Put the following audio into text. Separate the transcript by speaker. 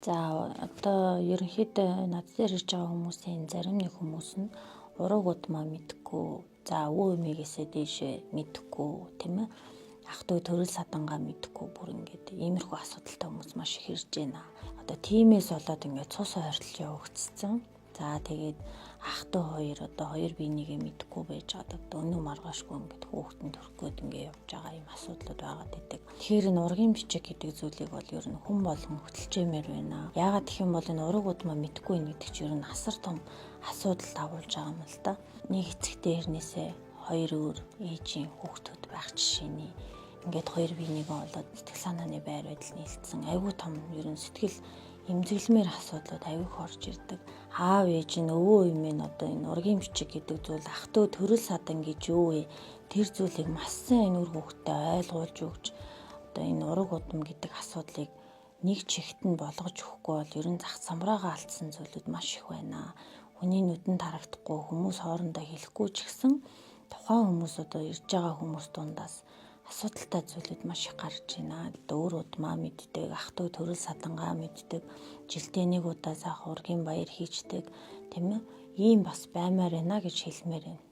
Speaker 1: За одоо ерөнхийдөө над дээр ирж байгаа хүмүүсийн зарим нэг хүмүүс нь ураг удмаа мэдхгүй, за өвөө эмээгээсээ дээшээ мэдхгүй, тийм ээ. Ах トゥ төрөл садангаа мэдхгүй бүр ингээд иймэрхүү асуудалтай хүмүүс маш их ирж байна. Одоо тиймээс болоод ингээд цус ойртолж явагдсан. За тэгээд ах トゥ хоёр одоо хоёр биенийгээ мэдхгүй байж одоо өнөө маргаашгүй ингээд хүүхдэн төрөхгүйд ингээд явж байгаа юм асуудлууд байгаад идэг. Тэгэхээр энэ ургийн бичиг гэдэг зүйлийг бол ер нь хүн болгон хөтөлчөмөр байна. Яагаад гэх юм бол энэ ураг удмаа мэдхгүй гэдэг чинь ер нь асар том асуудал агуулж байгаа юм л да. Нэг эцэгтэй хэрнээсээ хоёр өөр ээжийн хүүхдүүд байх жишээний ингээд хоёр биенийгээ болоод сэтгэл санааны байр байдал нийлцсэн. Айгүй том ер нь сэтгэл эмзэглэмээр асуудлууд аюух орж ирдэг. Аав ээж нь өвөө эмээ нь одоо энэ ургийн бичиг гэдэг зүйл ах トゥ төрөл садан гэж юу вэ? Тэр зүйлийг маш сайн энэ үр хүүхдэд ойлгуулж өгч одоо энэ ураг удам гэдэг асуудлыг нэг чигт нь болгож өгөхгүй бол ер нь зах самраагаа алдсан зүйлүүд маш их байна. Хүний нүдэнд харагдахгүй хүмүүс хоорондоо хэлэхгүй ч гэсэн тухайн хүмүүс одоо ирж байгаа хүмүүс дундаас асуудалтай зүйлүүд маш их гарч байна. Өөр удмаа мэддэг, ах トゥ төрөл садангаа мэддэг, жилдээ нэг удаа заах ургийн баяр хийждэг, тийм ээ. Ийм бас баймаар байна гэж хэлмээр байна.